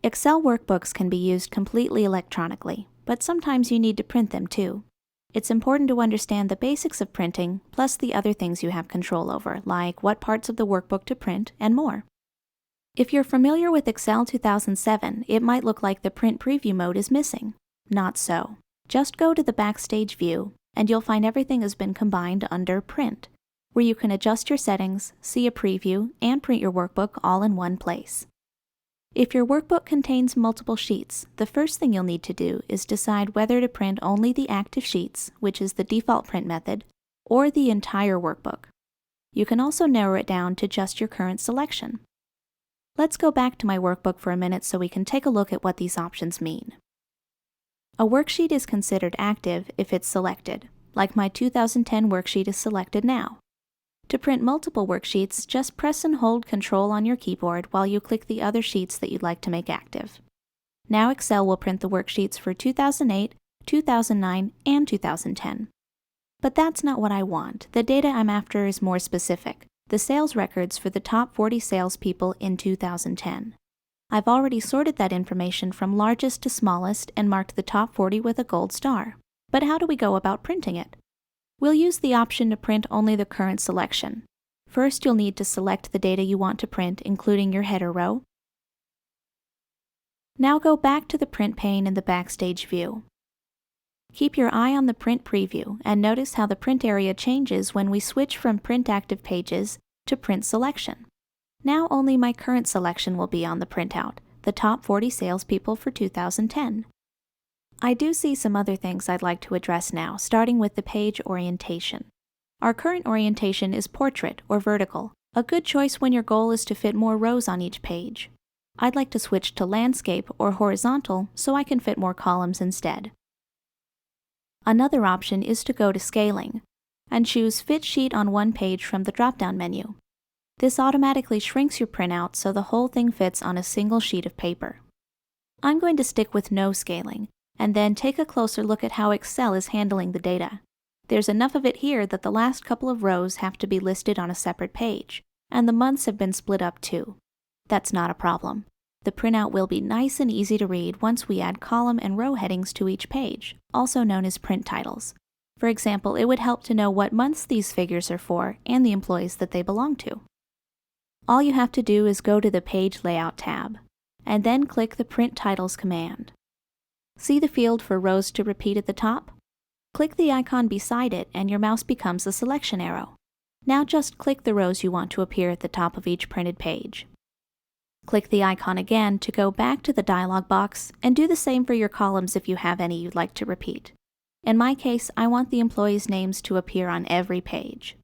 Excel workbooks can be used completely electronically, but sometimes you need to print them too. It's important to understand the basics of printing, plus the other things you have control over, like what parts of the workbook to print and more. If you're familiar with Excel 2007, it might look like the print preview mode is missing. Not so. Just go to the Backstage view, and you'll find everything has been combined under Print, where you can adjust your settings, see a preview, and print your workbook all in one place. If your workbook contains multiple sheets, the first thing you'll need to do is decide whether to print only the active sheets, which is the default print method, or the entire workbook. You can also narrow it down to just your current selection. Let's go back to my workbook for a minute so we can take a look at what these options mean. A worksheet is considered active if it's selected, like my 2010 worksheet is selected now. To print multiple worksheets, just press and hold Control on your keyboard while you click the other sheets that you'd like to make active. Now Excel will print the worksheets for 2008, 2009, and 2010. But that's not what I want. The data I'm after is more specific, the sales records for the top 40 salespeople in 2010. I've already sorted that information from largest to smallest and marked the top 40 with a gold star. But how do we go about printing it? We'll use the option to print only the current selection. First, you'll need to select the data you want to print, including your header row. Now go back to the print pane in the Backstage view. Keep your eye on the print preview and notice how the print area changes when we switch from Print Active Pages to Print Selection. Now only my current selection will be on the printout, the top 40 salespeople for 2010. I do see some other things I'd like to address now, starting with the page orientation. Our current orientation is portrait or vertical, a good choice when your goal is to fit more rows on each page. I'd like to switch to landscape or horizontal so I can fit more columns instead. Another option is to go to scaling and choose Fit Sheet on one page from the drop-down menu. This automatically shrinks your printout so the whole thing fits on a single sheet of paper. I'm going to stick with no scaling, and then take a closer look at how Excel is handling the data. There's enough of it here that the last couple of rows have to be listed on a separate page, and the months have been split up too. That's not a problem. The printout will be nice and easy to read once we add column and row headings to each page, also known as print titles. For example, it would help to know what months these figures are for and the employees that they belong to. All you have to do is go to the Page Layout tab, and then click the Print Titles command. See the field for rows to repeat at the top? Click the icon beside it and your mouse becomes a selection arrow. Now just click the rows you want to appear at the top of each printed page. Click the icon again to go back to the dialog box and do the same for your columns if you have any you'd like to repeat. In my case, I want the employees' names to appear on every page.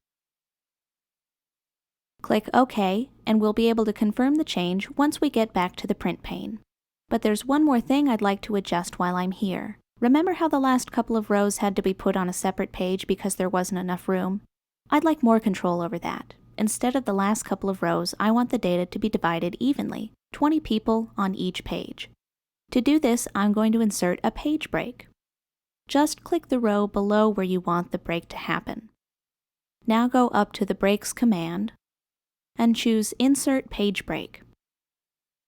Click OK, and we'll be able to confirm the change once we get back to the print pane. But there's one more thing I'd like to adjust while I'm here. Remember how the last couple of rows had to be put on a separate page because there wasn't enough room? I'd like more control over that. Instead of the last couple of rows, I want the data to be divided evenly, 20 people on each page. To do this, I'm going to insert a page break. Just click the row below where you want the break to happen. Now go up to the Breaks command and choose Insert Page Break.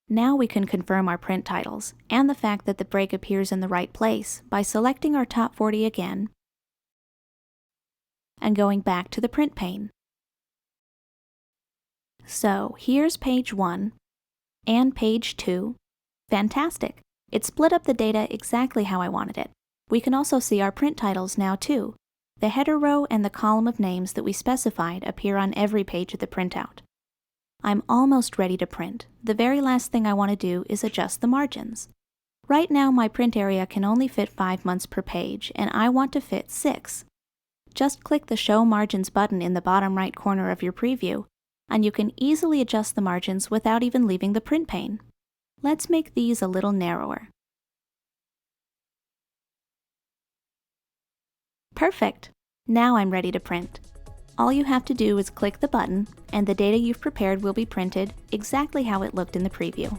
Now we can confirm our print titles and the fact that the break appears in the right place by selecting our top 40 again and going back to the print pane. So here's page 1 and page 2. Fantastic! It split up the data exactly how I wanted it. We can also see our print titles now too. The header row and the column of names that we specified appear on every page of the printout. I'm almost ready to print. The very last thing I want to do is adjust the margins. Right now my print area can only fit 5 months per page, and I want to fit 6. Just click the Show Margins button in the bottom right corner of your preview, and you can easily adjust the margins without even leaving the print pane. Let's make these a little narrower. Perfect! Now I'm ready to print. All you have to do is click the button, and the data you've prepared will be printed exactly how it looked in the preview.